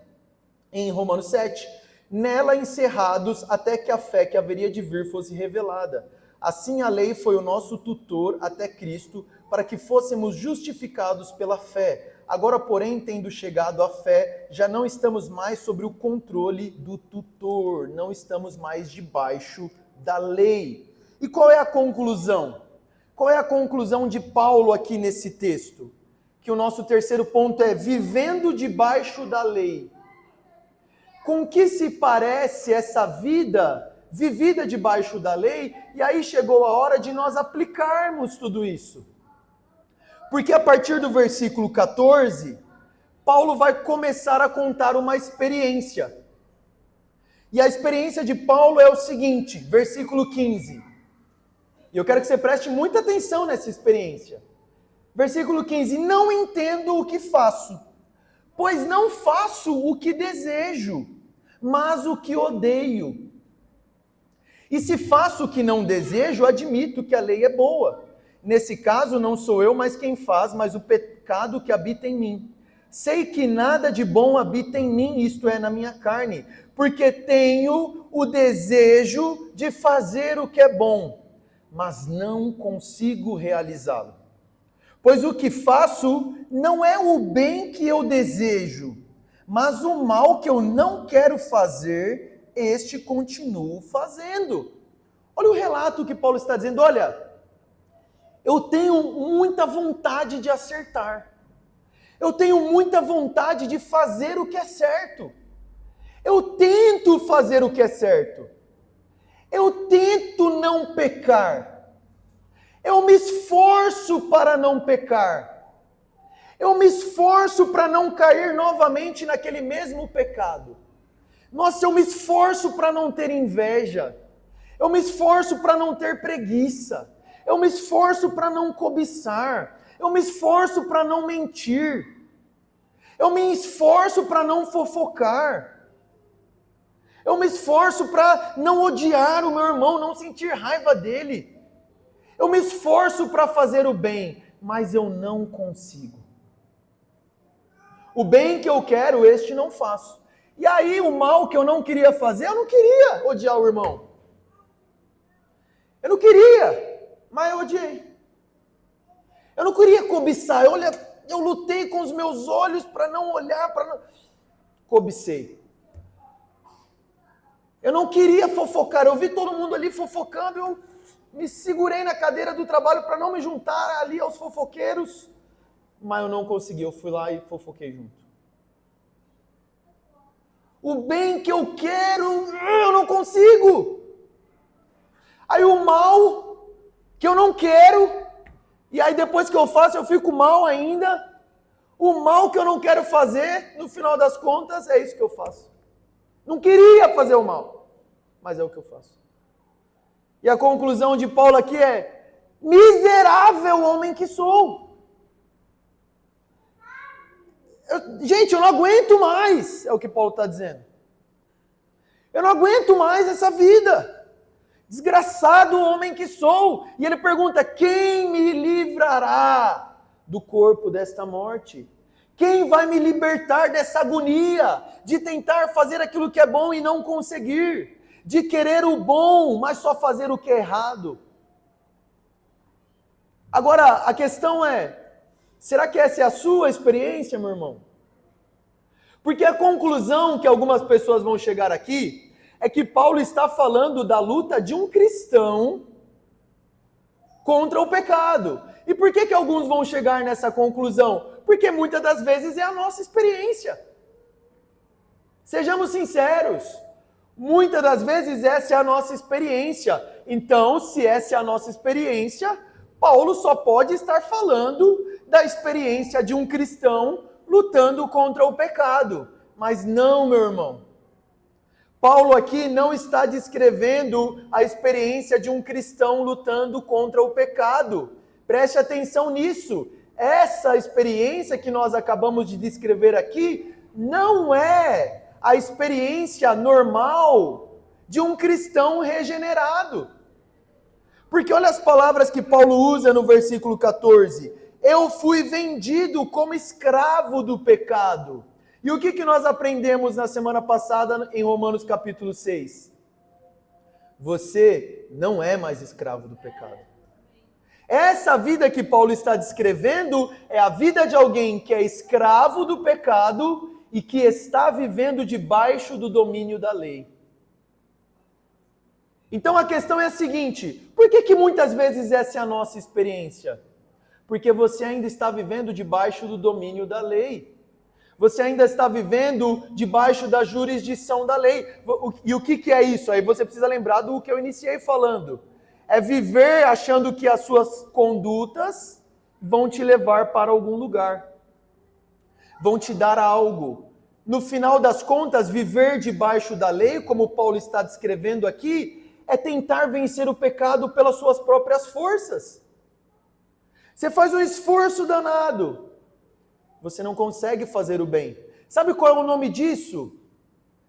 em Romanos 7. Nela encerrados até que a fé que haveria de vir fosse revelada. Assim a lei foi o nosso tutor até Cristo, para que fôssemos justificados pela fé. Agora, porém, tendo chegado à fé, já não estamos mais sobre o controle do tutor, não estamos mais debaixo da lei. E qual é a conclusão? Qual é a conclusão de Paulo aqui nesse texto? Que o nosso terceiro ponto é vivendo debaixo da lei. Com que se parece essa vida vivida debaixo da lei? E aí chegou a hora de nós aplicarmos tudo isso. Porque a partir do versículo 14, Paulo vai começar a contar uma experiência. E a experiência de Paulo é o seguinte, versículo 15. E eu quero que você preste muita atenção nessa experiência. Versículo 15. Não entendo o que faço, pois não faço o que desejo, mas o que odeio. E se faço o que não desejo, admito que a lei é boa. Nesse caso, não sou eu mais quem faz, mas o pecado que habita em mim. Sei que nada de bom habita em mim, isto é, na minha carne, porque tenho o desejo de fazer o que é bom, mas não consigo realizá-lo. Pois o que faço não é o bem que eu desejo, mas o mal que eu não quero fazer, este continuo fazendo. Olha o relato que Paulo está dizendo, olha, eu tenho muita vontade de acertar. Eu tenho muita vontade de fazer o que é certo. Eu tento fazer o que é certo. Eu tento não pecar. Eu me esforço para não pecar. Eu me esforço para não cair novamente naquele mesmo pecado. Nossa, eu me esforço para não ter inveja. Eu me esforço para não ter preguiça. Eu me esforço para não cobiçar. Eu me esforço para não mentir. Eu me esforço para não fofocar. Eu me esforço para não odiar o meu irmão, não sentir raiva dele. Eu me esforço para fazer o bem, mas eu não consigo. O bem que eu quero, este não faço. E aí o mal que eu não queria fazer, eu não queria odiar o irmão. Eu não queria, mas eu odiei. Eu não queria cobiçar, eu lutei com os meus olhos para não olhar, para não... Cobicei. Eu não queria fofocar, eu vi todo mundo ali fofocando, eu me segurei na cadeira do trabalho para não me juntar ali aos fofoqueiros, mas eu não consegui, eu fui lá e fofoquei junto. O bem que eu quero, eu não consigo. Aí o mal que eu não quero, e aí depois que eu faço eu fico mal ainda. O mal que eu não quero fazer, no final das contas, é isso que eu faço. Não queria fazer o mal, mas é o que eu faço. E a conclusão de Paulo aqui é: miserável homem que sou. Gente, eu não aguento mais, é o que Paulo está dizendo. Eu não aguento mais essa vida. Desgraçado homem que sou. E ele pergunta: quem me livrará do corpo desta morte? Quem vai me libertar dessa agonia de tentar fazer aquilo que é bom e não conseguir? De querer o bom, mas só fazer o que é errado? Agora, a questão é, será que essa é a sua experiência, meu irmão? Porque a conclusão que algumas pessoas vão chegar aqui é que Paulo está falando da luta de um cristão contra o pecado. E por que alguns vão chegar nessa conclusão? Porque muitas das vezes é a nossa experiência. Sejamos sinceros, muitas das vezes essa é a nossa experiência. Então, se essa é a nossa experiência, Paulo só pode estar falando da experiência de um cristão lutando contra o pecado. Mas não, meu irmão. Paulo aqui não está descrevendo a experiência de um cristão lutando contra o pecado. Preste atenção nisso. Essa experiência que nós acabamos de descrever aqui não é a experiência normal de um cristão regenerado. Porque olha as palavras que Paulo usa no versículo 14. Eu fui vendido como escravo do pecado. E o que nós aprendemos na semana passada em Romanos capítulo 6? Você não é mais escravo do pecado. Essa vida que Paulo está descrevendo é a vida de alguém que é escravo do pecado e que está vivendo debaixo do domínio da lei. Então a questão é a seguinte: por que muitas vezes essa é a nossa experiência? Porque você ainda está vivendo debaixo do domínio da lei. Você ainda está vivendo debaixo da jurisdição da lei. E o que é isso? Aí você precisa lembrar do que eu iniciei falando. É viver achando que as suas condutas vão te levar para algum lugar. Vão te dar algo. No final das contas, viver debaixo da lei, como Paulo está descrevendo aqui, é tentar vencer o pecado pelas suas próprias forças. Você faz um esforço danado. Você não consegue fazer o bem. Sabe qual é o nome disso?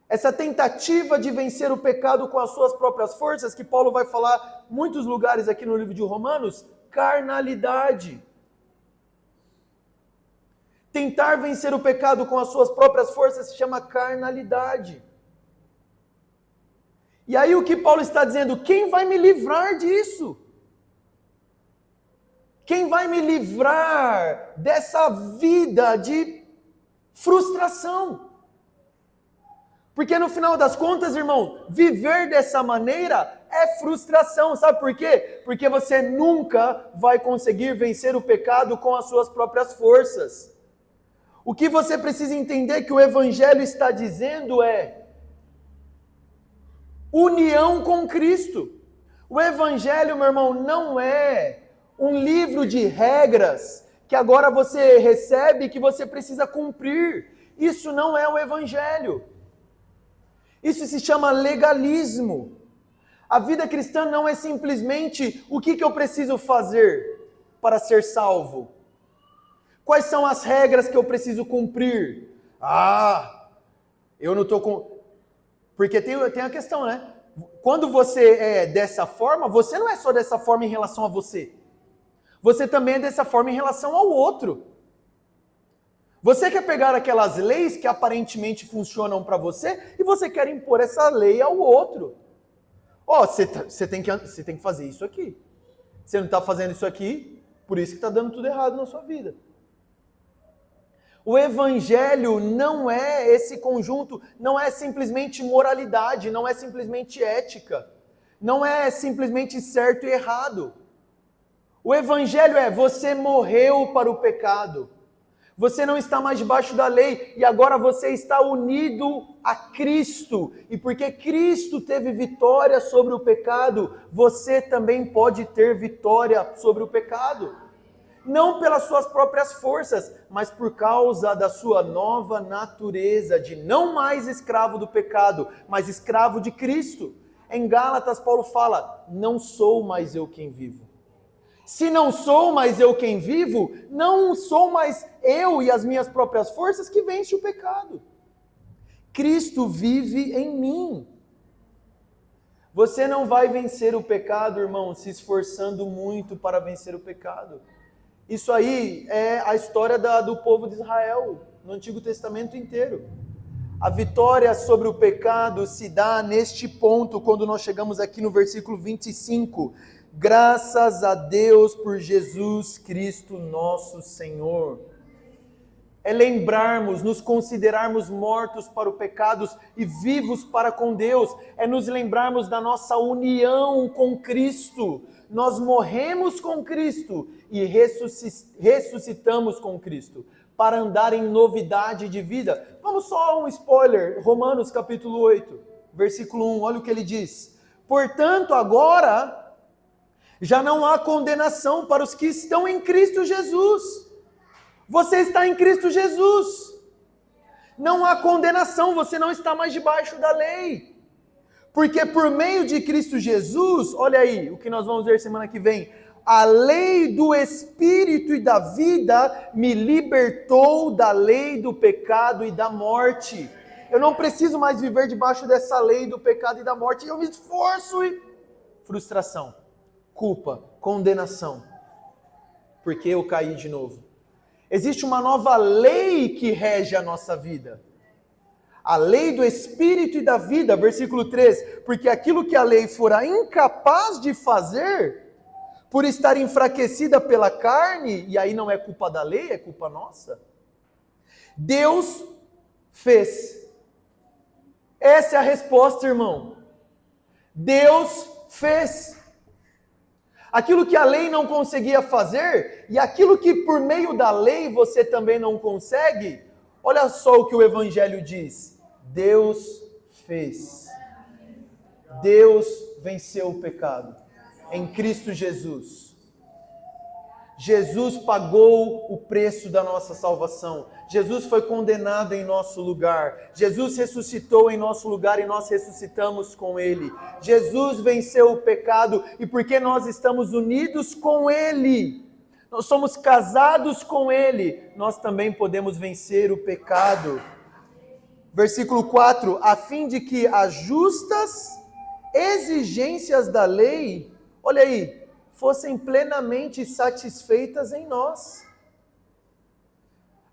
Essa tentativa de vencer o pecado com as suas próprias forças, que Paulo vai falar em muitos lugares aqui no livro de Romanos, carnalidade. Tentar vencer o pecado com as suas próprias forças se chama carnalidade. E aí o que Paulo está dizendo? Quem vai me livrar disso? Quem vai me livrar dessa vida de frustração? Porque no final das contas, irmão, viver dessa maneira é frustração. Sabe por quê? Porque você nunca vai conseguir vencer o pecado com as suas próprias forças. O que você precisa entender que o Evangelho está dizendo é união com Cristo. O Evangelho, meu irmão, não é um livro de regras que agora você recebe e que você precisa cumprir. Isso não é o Evangelho. Isso se chama legalismo. A vida cristã não é simplesmente o que eu preciso fazer para ser salvo. Quais são as regras que eu preciso cumprir? Eu não estou com... Porque tem a questão, né? Quando você é dessa forma, você não é só dessa forma em relação a você. Você também é dessa forma em relação ao outro. Você quer pegar aquelas leis que aparentemente funcionam para você e você quer impor essa lei ao outro. Você tem que fazer isso aqui. Você não está fazendo isso aqui, por isso que está dando tudo errado na sua vida. O Evangelho não é esse conjunto, não é simplesmente moralidade, não é simplesmente ética, não é simplesmente certo e errado. O Evangelho é: você morreu para o pecado, você não está mais debaixo da lei e agora você está unido a Cristo. E porque Cristo teve vitória sobre o pecado, você também pode ter vitória sobre o pecado. Não pelas suas próprias forças, mas por causa da sua nova natureza de não mais escravo do pecado, mas escravo de Cristo. Em Gálatas, Paulo fala: não sou mais eu quem vivo. Se não sou mais eu quem vivo, não sou mais eu e as minhas próprias forças que vence o pecado. Cristo vive em mim. Você não vai vencer o pecado, irmão, se esforçando muito para vencer o pecado. Isso aí é a história do povo de Israel, no Antigo Testamento inteiro. A vitória sobre o pecado se dá neste ponto, quando nós chegamos aqui no versículo 25. Graças a Deus por Jesus Cristo nosso Senhor. É lembrarmos, nos considerarmos mortos para o pecado e vivos para com Deus. É nos lembrarmos da nossa união com Cristo. Nós morremos com Cristo e ressuscitamos com Cristo para andar em novidade de vida. Vamos só um spoiler, Romanos capítulo 8, versículo 1, olha o que ele diz. Portanto, agora já não há condenação para os que estão em Cristo Jesus. Você está em Cristo Jesus. Não há condenação, você não está mais debaixo da lei. Porque por meio de Cristo Jesus, olha aí o que nós vamos ver semana que vem, a lei do Espírito e da vida me libertou da lei do pecado e da morte. Eu não preciso mais viver debaixo dessa lei do pecado e da morte, eu me esforço e... frustração. culpa, condenação, porque eu caí de novo. Existe uma nova lei que rege a nossa vida. A lei do Espírito e da vida, versículo 3. Porque aquilo que a lei fora incapaz de fazer, por estar enfraquecida pela carne, e aí não é culpa da lei, é culpa nossa, Deus fez. Essa é a resposta, irmão. Deus fez. Aquilo que a lei não conseguia fazer, e aquilo que por meio da lei você também não consegue, olha só o que o Evangelho diz. Deus fez. Deus venceu o pecado em Cristo Jesus. Jesus pagou o preço da nossa salvação. Jesus foi condenado em nosso lugar. Jesus ressuscitou em nosso lugar e nós ressuscitamos com Ele. Jesus venceu o pecado e porque nós estamos unidos com Ele, nós somos casados com Ele, nós também podemos vencer o pecado. Versículo 4, a fim de que as justas exigências da lei, olha aí, fossem plenamente satisfeitas em nós.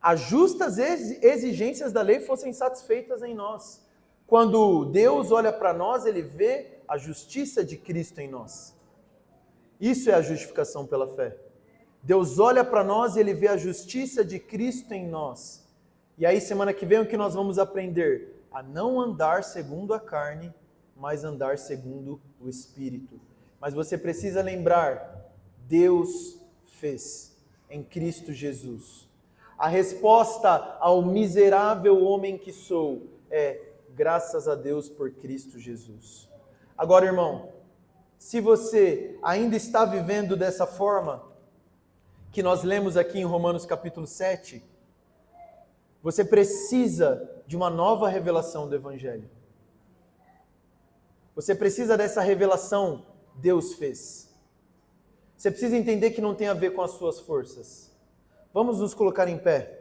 As justas exigências da lei fossem satisfeitas em nós. Quando Deus olha para nós, Ele vê a justiça de Cristo em nós. Isso é a justificação pela fé. Deus olha para nós e Ele vê a justiça de Cristo em nós. E aí, semana que vem, o que nós vamos aprender? A não andar segundo a carne, mas andar segundo o Espírito. Mas você precisa lembrar, Deus fez em Cristo Jesus. A resposta ao miserável homem que sou é graças a Deus por Cristo Jesus. Agora, irmão, se você ainda está vivendo dessa forma, que nós lemos aqui em Romanos capítulo 7, você precisa de uma nova revelação do Evangelho. Você precisa dessa revelação, Deus fez. Você precisa entender que não tem a ver com as suas forças. Vamos nos colocar em pé.